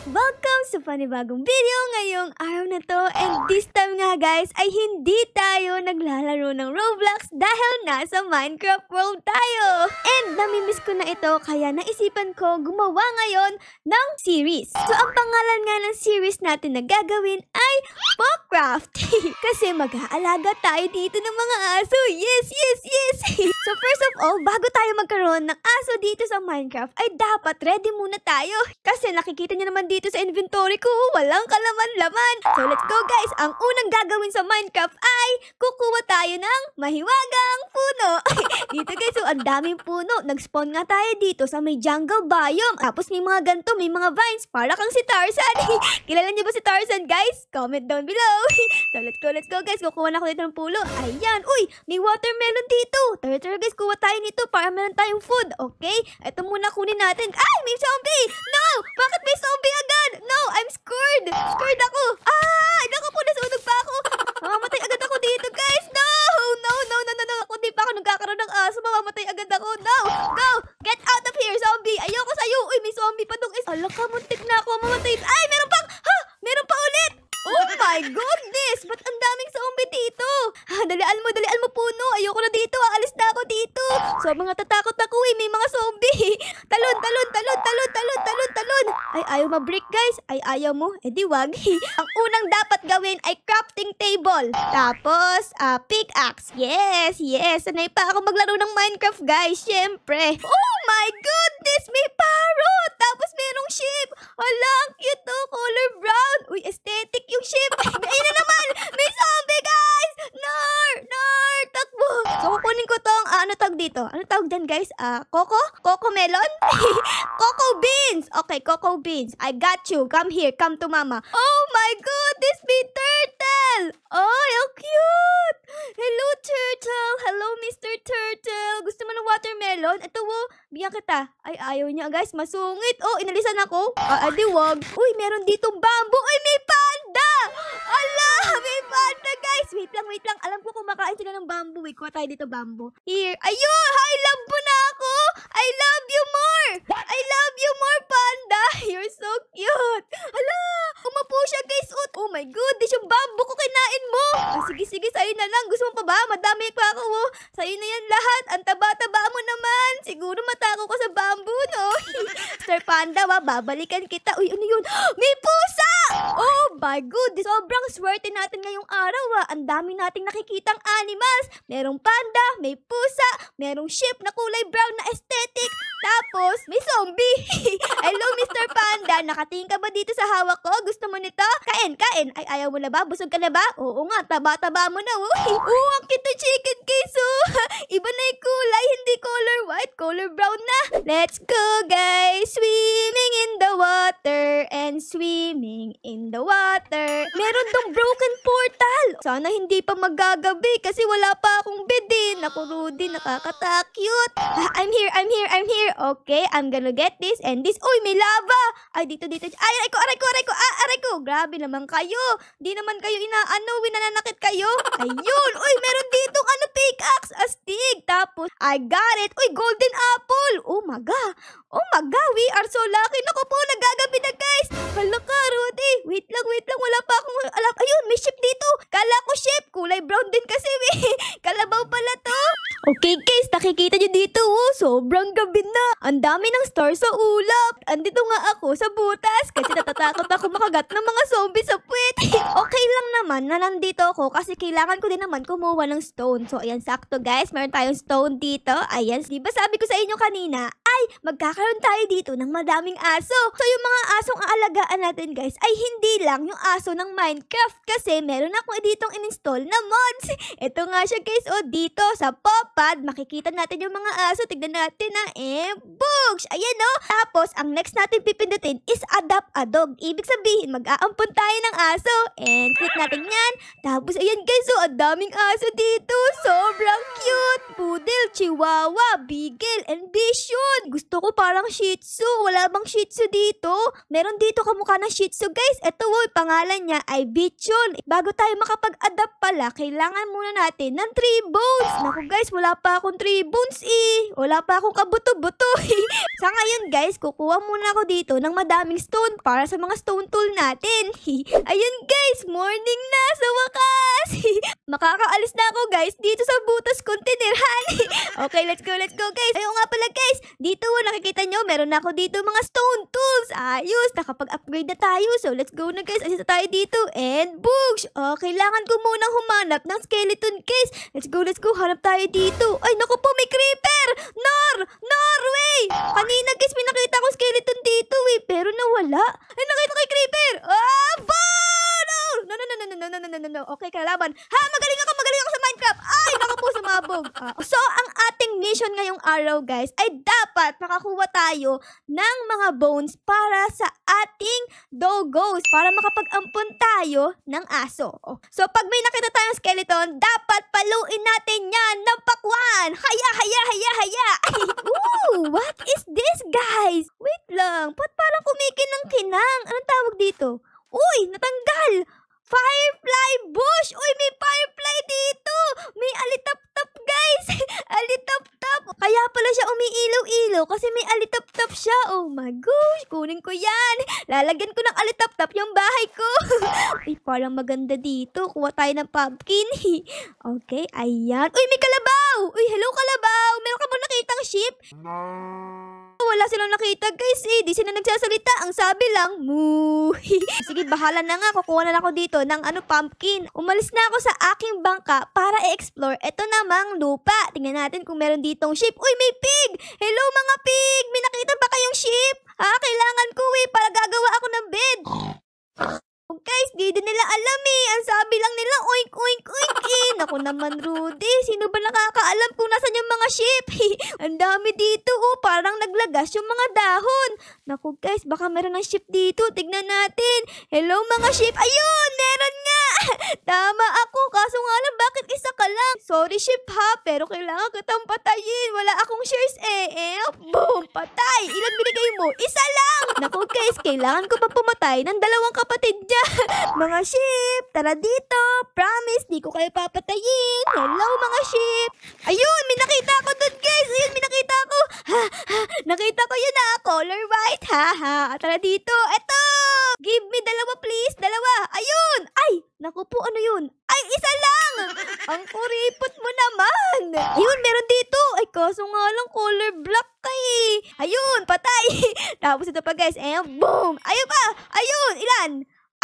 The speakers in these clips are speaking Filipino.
Welcome sa panibagong video ngayong araw na to. And this time nga guys ay hindi tayo naglalaro ng Roblox dahil nasa Minecraft world tayo. And namimiss ko na ito kaya naisipan ko gumawa ngayon ng series. So ang pangalan nga ng series natin na gagawin ay Pawcraft. Kasi mag-aalaga tayo dito ng mga aso. Yes! So first of all, bago tayo magkaroon ng aso dito sa Minecraft ay dapat ready muna tayo. Kasi nakikita niyo naman dito sa inventory ko, walang kalaman-laman. So let's go guys! Ang unang gagawin sa Minecraft ay kukuha tayo ng mahiwagang puno. Dito guys, so ang daming puno. Nag-spawn nga tayo dito sa may jungle biome. Tapos may mga ganito, may mga vines. Para kang si Tarzan. Kilala niyo ba si Tarzan guys? Comment down below. So let's go guys. Kukuha na ako dito ng puno. Ayan. Uy, may watermelon dito. Tara guys, kuha tayo nito para meron tayong food. Okay? Ito muna kunin natin. Ay, may zombie! No! Bakit may zombie agad? No, I'm scared. Scared ako. Naku po, nasunog pa ako. Mamamatay agad ako dito guys. No. Ako di pa ako nagkakaroon ng aso. Mamamatay agad ako. No. Go. Get out of here, zombie. Ayoko sa'yo. Uy, may zombie pa dong is. Ala ka, muntik na ako mamatay. Ay, meron pang. Meron pa ulit. Oh my goodness. Ba't ang daming zombie dito? Dalian mo puno. Ayoko na dito. Alis na ako dito. So, mga tatakot ako may mga zombie. Talon. Ay, ayaw ma-break guys. Ay, ayaw mo. Di wag. Ang unang dapat gawin ay crafting table. Tapos, pickaxe. Yes. Sanay pa ako maglaro ng Minecraft guys. Syempre. Oh my goodness. May parrot. Tapos merong sheep. Hala, ang cute to. Color brown. Uy, aesthetic yung sheep. Ayun na naman. May zombie guys. Nar. Takbo. So, kukunin ko tong, ano tawag dito? Ano tawag dyan guys? Coco melon? Coco beans. Okay, coco beans. I got you. Come here. Come to mama. Oh my goodness, may turtle. Oh, how cute. Hello, turtle. Hello, Mr. Turtle. Gusto mo ng watermelon? Ito, bigyan kita. Ay, ayaw niya guys. Masungit. Oh, inalisan ako. Di wag. Uy, meron ditong bamboo. Ay, may panda. Ala, may panda guys. Wait lang. Alam ko kumakain sila ng bamboo. Wait, kuha tayo dito bamboo. Here. Ayun, hi, love mo na ako. I love you more. I love you more, panda. You're so cute. Hala, umapo siya guys. Oh my goodness, yung bamboo ko kinain mo. Sige, sa'yo na lang. Gusto mo pa ba? Madami pa ako. Sa'yo na yan lahat. Ang taba-taba mo naman. Siguro matako ka sa bamboo, no? Sir Panda, babalikan kita. Uy, ano yun? May pusa! Oh my goodness, sobrang swerte natin ngayong araw. Ang dami nating nakikitang animals. Merong panda, may pusa, merong sheep na kulay brown na aesthetic. Tapos, may zombie. Hello, Mr. Panda. Nakatingin ka ba dito sa hawak ko? Gusto mo nito? Kain. Ay, ayaw mo na ba? Busog ka na ba? Oo nga, taba-taba mo na. Ang kita chicken case. Iba na yung kulay. Hindi color white, color brown na. Let's go, guys. Swimming in the water and swimming in the water. Meron tong broken portal. Sana hindi pa magagabi kasi wala pa akong bed din. Naku, Rudy, nakakatakyot. I'm here. Okay, I'm gonna get this and this. Uy, may lava. Ay, dito. Ay, aray ko. Grabe naman kayo. Di naman kayo winananakit kayo. Ayun. Uy, meron ditong pickaxe, astig. Tapos, I got it. Uy, golden apple. Oh my God, we are so lucky. Naku po, nagagabi na guys. Hala ka, Rudy. Wait lang. Wala pa akong alam. Ayun, may sheep dito. Kala ko sheep. Kulay brown din kasi. Kalabaw pala to. Okay guys, nakikita nyo dito. Sobrang gabi na. Ang dami ng stars sa ulap. Andito nga ako sa butas kasi natatakot ako makagat ng mga zombie sa puwet. Okay lang naman na nandito ako kasi kailangan ko din naman kumuha ng stone. So ayan, sakto guys. Meron tayong stone dito. Ayan, diba sabi ko sa inyo kanina, ay magkakaroon tayo dito ng madaming aso. So yung mga asong aalagaan natin guys ay hindi lang yung aso ng Minecraft kasi meron ako ditong in-install na mods. Ito nga siya guys. Dito sa Pawpad makikita natin yung mga aso. Tignan natin na books. Ayan Tapos ang next natin pipindutin is adopt a dog. Ibig sabihin mag-aampon tayo ng aso. And click natin yan. Tapos ayan guys. Ang daming aso dito. Sobrang cute. Poodle, Chihuahua, Beagle, and Bichon. Gusto ko parang Shih Tzu. Wala bang Shih Tzu dito? Meron dito kamukha ng Shih Tzu, guys. Ito, pangalan niya ay Bichon. Bago tayo makapag-adapt pala, kailangan muna natin ng 3 bones. Naku, guys, wala pa akong 3 bones eh. Wala pa akong kabuto-buto. Sa ngayon, guys, kukuha muna ako dito ng madaming stone para sa mga stone tool natin. Ayun, guys, morning na sa wakas. Makakaalis na ako, guys, dito sa butas kontinerhan. Okay, let's go, guys. Ayun nga pala, guys. Dito, nakikita nyo, meron na ako dito mga stone tools. Ayos, nakapag-upgrade na tayo. So, let's go na, guys. Alis na tayo dito. And, books. Kailangan ko munang humanap ng skeleton, guys. Let's go. Hanap tayo dito. Ay, naku po, may creeper. Norway. Kanina, guys, may nakita ko skeleton dito, eh. Pero nawala. Ay, nakita ko yung creeper. No. Okay, kalaban. Magaling ako sa Minecraft. Ay, naku po, sumabog. So, ang ating mission ngayong araw, guys, ay dapat makakuha tayo ng mga bones para sa ating doggos. Para makapag-ampon tayo ng aso. So, pag may nakita tayong skeleton, dapat paluin natin yan ng pakwan. Haya. Ooh, what is this, guys? Wait lang. Ba't parang kumikinang-kinang? Anong tawag dito? Uy, natanggal. Firefly bush! Uy, may firefly dito! May alitap-tap, guys! Alitap-tap! Kaya pala siya umiilaw-ilaw kasi may alitap-tap siya. Oh my gosh, kunin ko yan. Lalagyan ko ng alitap-tap yung bahay ko. Uy, parang maganda dito. Kuha tayo ng pumpkin. Okay, ayan. Uy, may kalabaw! Uy, hello kalabaw! Meron ka ba nakitang sheep? Wala silang nakita, guys, eh. Di sila nagsasalita. Ang sabi lang, moo. Sige, bahala na nga. Kukuha na ako dito ng pumpkin. Umalis na ako sa aking bangka para i-explore ito namang lupa. Tingnan natin kung meron ditong sheep. Uy, may pig! Hello, mga pig! May nakita ba kayong sheep? Kailangan ko, eh, para gagawa ako ng bed. Oh, guys, di din nila alam, eh. Ang sabi lang nila, oink, oink, oink, eh. Naku naman, Rudy. Sino ba nakakaalam kung nasan yung mga sheep? Ang dami dito, oh. Parang naglagas yung mga dahon. Naku, guys, baka meron ng sheep dito. Tignan natin. Hello, mga sheep. Ayun, meron nga. Tama ako. Kaso nga lang, bakit isa ka lang? Sorry, sheep, ha. Pero kailangan kitang patayin. Wala akong shares, eh. Boom, patay. Ilan binigay mo? Isa lang. Naku, guys, kailangan ko pa pumatay ng 2 kapatid niya. Mga sheep, tara dito. Promise, di ko kayo papatayin. Hello, mga sheep. Ayun, may nakita ako doon, guys. Ayun, may nakita ako. Nakita ko yun na. Color white, Tara dito. Eto. Give me 2, please. 2. Ayun. Ay, naku po, ano yun? Ay, isa lang. Ang kuripot mo naman. Ayun, meron dito. Ay, kaso nga lang, color black ka eh. Ayun, patay. Tapos ito pa, guys. Boom. Ayun pa. Ayun, ilan?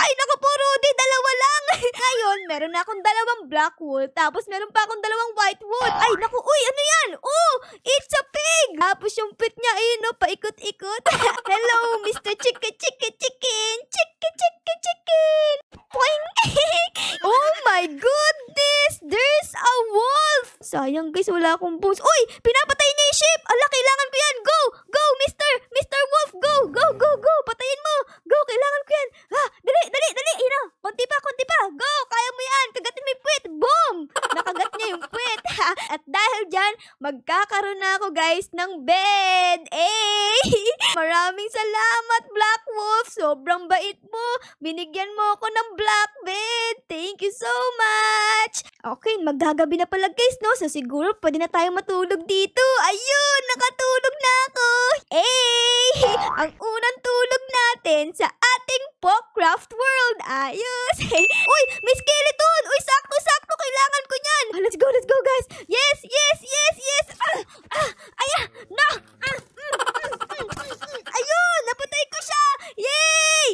Ay, naku po, Rudy, 2 lang. Ngayon, meron na akong 2 black wool, tapos meron pa akong 2 white wool. Ay, naku, uy, ano yan? Oh, it's a pig. Tapos yung pit niya, ayun, no, paikot-ikot. Hello, Mr. Chicken. Poing. Oh my goodness, there's a wolf. Sayang, guys, wala akong bones. Uy, pinapatay niya yung sheep. Ala, kailangan ko yan. Go, Mr. Wolf, go. Patayin mo. Go, kailangan ko yan. Dali. Konti pa. Go, kaya mo yan. Kagatin mo yung puwet. Boom! Nakagat niya yung puwet. At dahil dyan, magkakaroon na ako, guys, ng bed. Maraming salamat, Black Wolf. Sobrang bait mo. Binigyan mo ako ng black bed. Thank you so much. Okay, maggagabi na pala, guys, no? So, siguro pwede na tayo matulog dito. Ayun, nakatulog na ako. Ang unang tulog natin sa ating Pocraft World. Ayos. Uy, may skeleton. Uy, sakto. Kailangan ko yan. Let's go, guys. Yes. No. Ayun, napatay ko siya. Yay.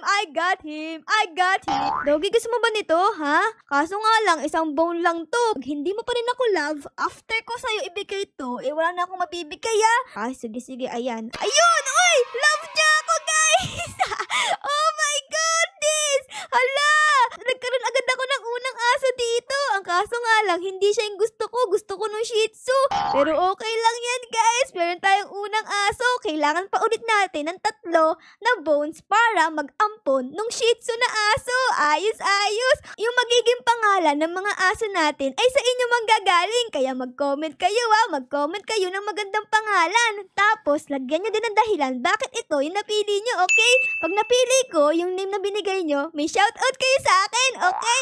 I got him. Doggy, gusto mo ba nito, ha? Kaso nga lang, isang bone lang to. Pag hindi mo pa rin ako love, after ko sa'yo ibigay to, wala na akong mabibigay, ha? Ay, sige, ayan. Ayun, uy, love niya ako, guys. Oh my goodness. Hala, nagkaroon agad ako ng unang aso dito. Ang kaso nga lang, hindi siya yung gusto ko. Gusto ko ng Shih Tzu. Pero okay lang yan, guys. Meron tayong unang aso. Kailangan kailangan pa ulit natin ng 3 na bones para mag-ampon nung Shih Tzu na aso. Ayos! Yung magiging pangalan ng mga aso natin ay sa inyo manggagaling. Kaya mag-comment kayo mag-comment kayo ng magandang pangalan. Tapos, lagyan nyo din ang dahilan bakit ito yung napili nyo, okay? Pag napili ko, yung name na binigay nyo, may shoutout kayo sa akin, okay?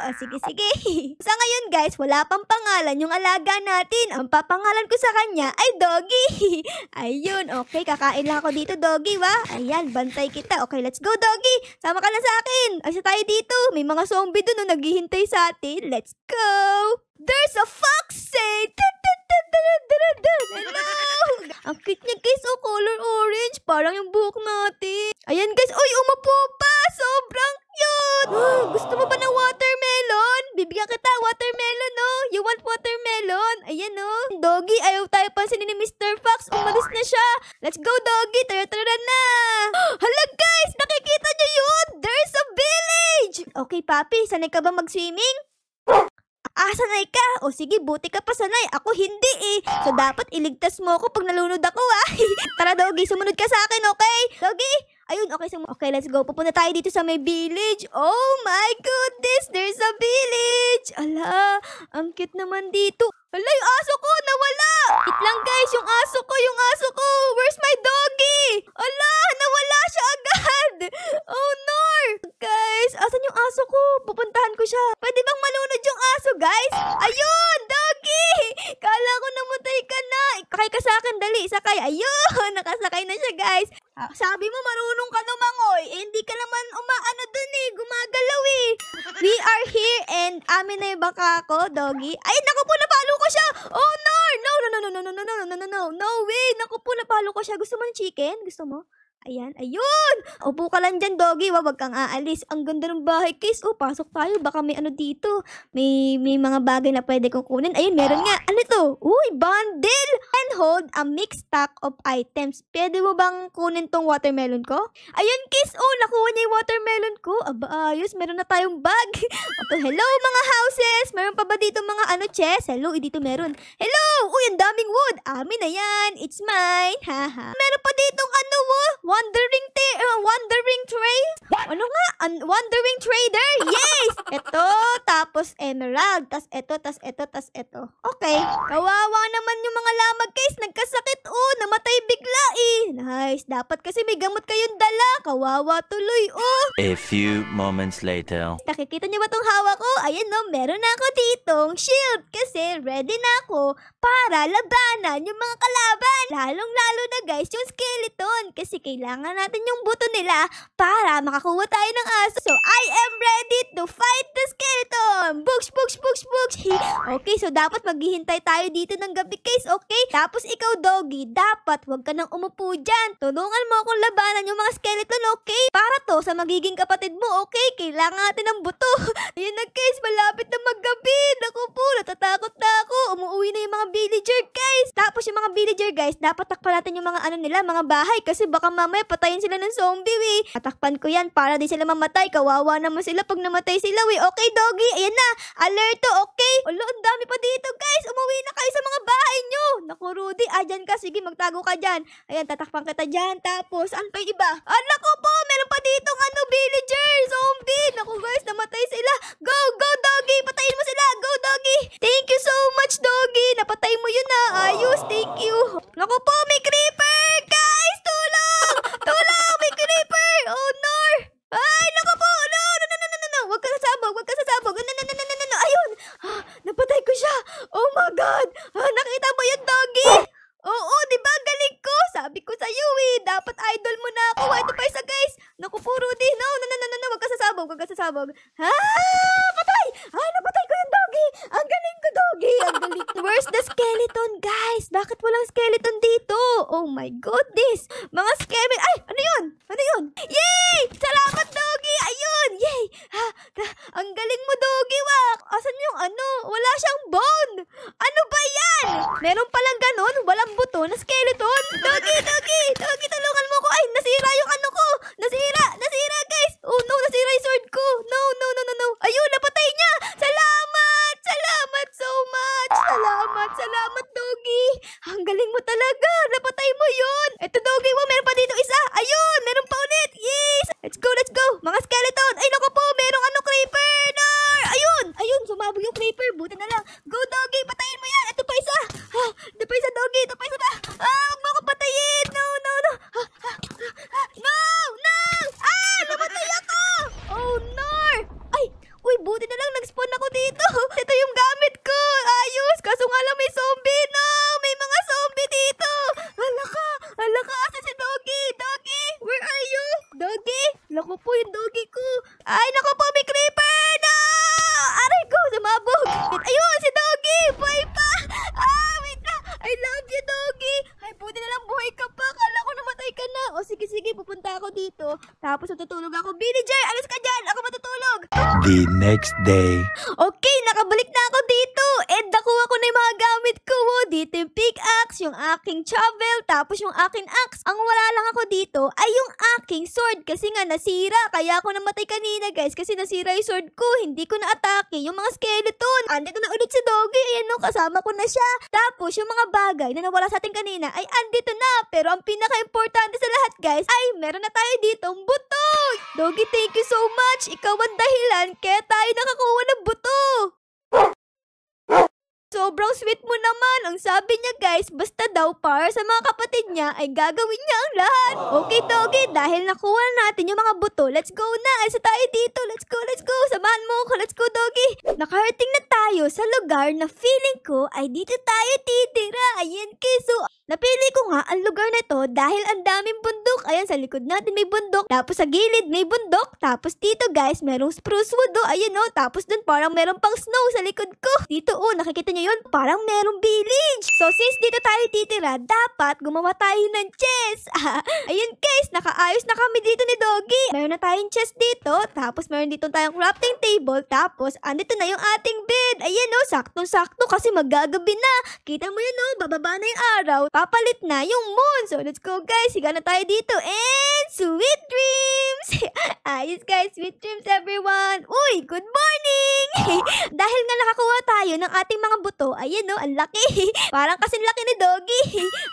O, sige. Sa ngayon guys, wala pang pangalan yung alaga natin. Ang papangalan ko sa kanya ay Doggy. Ayun, okay, kakain lang ako dito, Doggy, Ayan, bantay kita. Okay, let's go, Doggy. Sama ka na sa akin. Asa tayo dito? May mga zombie dun na naghihintay sa atin. Let's go. There's a fox say. Hello. Ang cute niya guys, color orange. Parang yung buhok natin. Ayan guys, uy, umupo pa. Sobrang cute. Gusto mo ba ng watermelon? Bibigyan kita watermelon, no? You want watermelon? Ayan, no? Doggy, ayaw tayo pansinin ni Mr. Fox. Umalis na siya. Let's go, Doggy. Tara na. Hala, guys, nakikita niyo yun? There's a village. Okay, Papi, sanay ka ba mag-swimming? Sanay ka? O sige, buti ka pa sanay. Ako hindi eh. So, dapat iligtas mo ako pag nalunod ako, Tara, Doggy, sumunod ka sa akin, okay? Doggy? Ayun, okay, okay, let's go. Pupunta tayo dito sa may village. Oh my goodness, there's a village. Ala, ang cute naman dito. Ala, yung aso ko, nawala. Wait lang guys, yung aso ko. Where's my doggy? Ala, nawala siya agad. Oh no. Guys, asan yung aso ko? Pupuntahan ko siya. Pwede bang malunod yung aso, guys? Ayun, doggy. Kala ko namatay ka na. Sakay ka sa akin, dali, sakay. Ayun, nakasakay na siya, guys. Sabi mo marunong ka lumangoy. Hindi ka naman umaano dun gumagalaw We are here and amin na yung baka ko, doggy. Ay, naku po, napalo ko siya. Oh no. No way. Naku po, napalo ko siya. Gusto mo ng chicken? Gusto mo? Ayan, ayun! Upo ka lang dyan, Doggy. Wag kang aalis. Ang ganda ng bahay, guys. Pasok tayo. Baka may ano dito. May mga bagay na pwede kong kunin. Ayun, meron nga. Ano to? Uy, bundle! And hold a mixed stack of items. Pwede mo bang kunin tong watermelon ko? Ayun, guys. Nakuha niya yung watermelon ko. Aba, ayos. Meron na tayong bag. Okay, hello, mga houses. Meron pa ba dito mga chest? Hello, dito meron. Hello! Uy, ang daming wood. Amin na yan. It's mine. Haha. Meron pa ditong wandering tray? Ano nga? Wandering trader? Yes! Ito, tapos emerald, tas ito. Okay. Kawawa naman yung mga lamag, guys. Nagkasakit, namatay bigla Nice. Dapat kasi may gamot kayong dala. Kawawa tuloy, A few moments later. Nakikita niyo ba tong hawak ko? Ayan, no, meron na ako ditong shield kasi ready na ako para labanan yung mga kalaban. Lalong-lalo na, guys, yung skeleton kasi kailangan natin yung buto nila para makakuha tayo ng aso. So, I am ready to fight the skeleton. Books. Okay, so dapat maghihintay tayo dito ng gabi, guys, okay? Tapos ikaw, Doggy, dapat wag ka nang umupo dyan. Tulungan mo akong labanan yung mga skeleton, okay? Para to sa magiging kapatid mo, okay? Kailangan natin ng buto. Ayun na, guys, malapit na maggabi. Naku po, natatakot na ako. Umuwi na yung mga villager, guys. Tapos yung mga villager, guys, dapat takpan natin yung mga mga bahay kasi baka mamaya patayin sila ng zombie, Tatakpan ko yan para di sila mamatay. Kawawa naman sila pag namatay sila, Okay, Doggy, ayan na. Alerto, okay? Alo, ang dami pa dito, guys. Umuwi na kayo sa mga bahay nyo. Naku, Rudy, dyan ka. Sige, magtago ka dyan. Ayan, tatakpan kita dyan. Tapos, ano pa yung iba? Naku po, meron pa dito villager, zombie. Naku, guys, namatay sila. Go, Doggy. Patayin mo sila. Go, Doggy. Thank you so much, Doggy. Napatay mo yun, Ayos, thank you. Naku po, may creeper. Guys, tulong. May creeper. Oh, no. Ay, naku po. No. Huwag ka sasabog. No. Ayun. Napatay ko siya. Oh my God. Nakita mo yun, Doggy? Oo, diba? Galing ko. Sabi ko sa'yo, dapat idol mo na ako. Ito pa isa, guys. Naku po, Rudy. No. Huwag ka sasabog. Patay. Napatay ko yung Doggy. Ang galing ko, Doggy. Ang galing. Where's the skeleton, guys? Bakit walang skeleton dito? Oh my goodness. Mga skeleton. Ay, ano yun? Yay! Salamat, Doggy. Ayun. Yay. Ang galing mo, Doggy. Asan yung Wala siyang bone. Ano ba yan? Meron palang ganon? Walang buto na skeleton? Doggy, tulungan mo ko. Ay, nasira yung ko. Nasira, guys. Oh no, nasira yung sword ko. No. Ayun, napatay niya. Salamat so much. Salamat, Doggy. Ang galing mo talaga. Napatay mo yun. Naku po yung doggy ko. Ay, naku po, may creeper! No! Aray ko, sumabog. Ayun, si doggy! Buhay pa! Wait na. I love you, doggy. Ay, buti na lang buhay ka pa. Kala ko namatay ka na. O, sige, pupunta ako dito. Tapos natutulog ako. Villager, alis ka dyan. Ako matutulog. The next day. Okay, nakabalik na ako dito. And nakuha ko na yung mga gamit ko. Dito yung pickaxe, yung aking shovel, tapos yung aking axe. Ang wala lang ako dito ay yung aking sword kasi nga nasira. Kaya ako namatay kanina, guys, kasi nasira yung sword ko. Hindi ko na-atake yung mga skeleton. Andito na ulit si Doggy. Ayan no, kasama ko na siya. Tapos yung mga bagay na nawala sa atin kanina ay andito na. Pero ang pinaka-importante sa lahat, guys, ay meron na tayo ditong buto. Doggy, thank you so much. Ikaw ang dahilan kaya tayo nakakuha ng buto. Sobrang sweet mo naman. Ang sabi niya, guys, basta daw para sa mga kapatid niya ay gagawin niya ang lahat. Okay, Doggy, dahil nakuha na natin yung mga buto, let's go na. Alisa tayo dito. Let's go. Samahan mo ako. Let's go, Doggy. Nakarating na tayo sa lugar na feeling ko ay dito tayo titira. Ayan, so napili ko nga ang lugar na to dahil ang daming bundok. Ayan, sa likod natin may bundok. Tapos sa gilid may bundok. Tapos dito, guys, merong spruce wood. Ayan, no. Tapos dun parang merong pang snow sa likod ko. Dito, nakikita niyo yun? Parang merong village. So, since dito tayo titira, dapat gumawa tayo ng chest. Ayun, guys, nakaayos na kami dito ni Doggy. Meron na tayong chest dito. Tapos, meron dito tayong crafting table. Tapos, andito na yung ating bed. Ayan, no. Saktong-sakto kasi magagabi na. Kita mo yun, no. Bababa na yung araw. Papalit na yung moon. So, let's go, guys. Higa na tayo dito. And, sweet dreams! Ayos, guys. Sweet dreams, everyone. Uy, good morning! Dahil nga nakakuha tayo ng ating mga buto, ayan, no, ang laki. Parang kasing laki ni Doggy.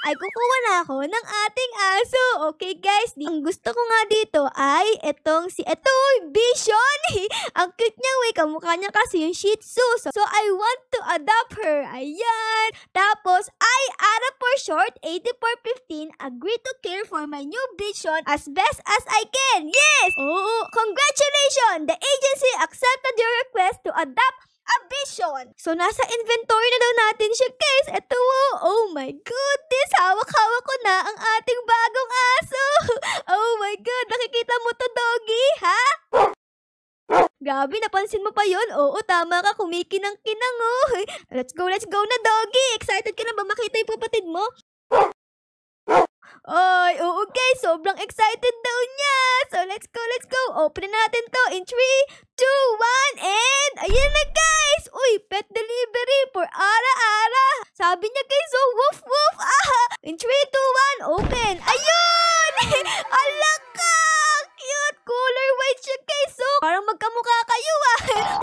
Ay, kukuha na ako ng ating aso. Okay, guys. Ang gusto ko nga dito ay etong Vision. Ang cute niya, kamukha niya kasi yung Shih Tzu. So, I want to adopt her. Ayan. Tapos, Ara for short, 8415, agree to care for my new Vision as best as I can. Yes! Oo, congratulations! The agency accepted your request to adopt a Vision. So, nasa inventory na daw natin siya, guys. Ito, oh my goodness. Hawak-hawak ko na ang ating bagong aso. Oh my God. Nakikita mo to, Doggy, ha? Grabe, napansin mo pa yon? Oo, tama ka. Kumikinang-kinang, oh. Let's go na, Doggy. Excited ka na ba makita yung kapatid mo? Ay, oo, guys. Sobrang excited daw niya. So, let's go. Open natin to in 3, 2, 1, and ayan na, guys. Uy, pet delivery for Ara. Sabi niya, guys, oh, woof. In 3, 2, 1, open. Ayun! Alaka! Cute! Color white siya, guys. So, parang magkamukha kayo,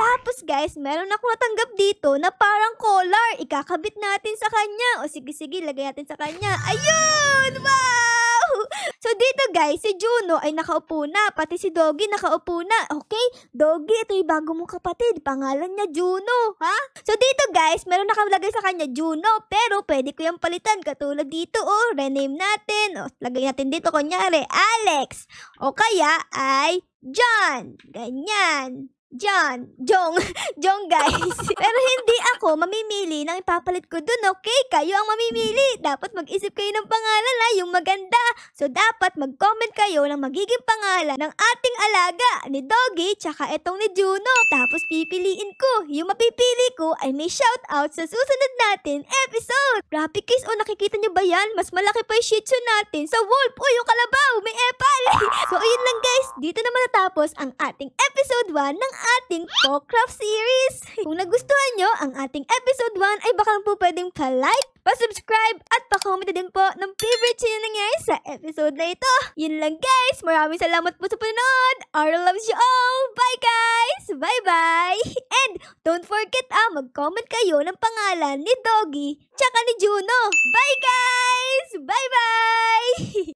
Tapos, guys, meron ako natanggap dito na parang collar. Ikakabit natin sa kanya. O, sige, lagay natin sa kanya. Ayun! Wow! So, dito, guys, si Juno ay nakaupo na. Pati si Doggy nakaupo na. Okay? Doggy, ito yung bago mong kapatid. Pangalan niya Juno, ha? So, dito, guys, meron nakalagay sa kanya Juno. Pero, pwede ko yung palitan. Katulad dito, rename natin. Lagay natin dito, kunyari, Alex. O kaya ay John. Ganyan. Jong, guys. Pero hindi ako mamimili ng ipapalit ko dun, okay? Kayo ang mamimili. Dapat mag-isip kayo ng pangalan, yung maganda. So, dapat mag-comment kayo ng magiging pangalan ng ating alaga ni Doggy tsaka etong ni Juno. Tapos, pipiliin ko. Yung mapipili ko ay may shoutout sa susunod natin episode. Grabe, guys. Nakikita nyo ba yan? Mas malaki pa yung Shih Tzu natin sa wolf. Yung kalabaw. May epal. So, ayun lang, guys. Dito naman natapos ang ating episode 1 ng ating Pocraft series. Kung nagustuhan nyo ang ating episode 1 ay baka po pwedeng pa-like, pa-subscribe at pa-comment din po ng favorite na nangyari sa episode na ito. Yun lang, guys. Maraming salamat po sa panonood. Ara loves you all. Bye, guys. Bye-bye. And don't forget mag-comment kayo ng pangalan ni Doggy tsaka ni Juno. Bye, guys. Bye-bye.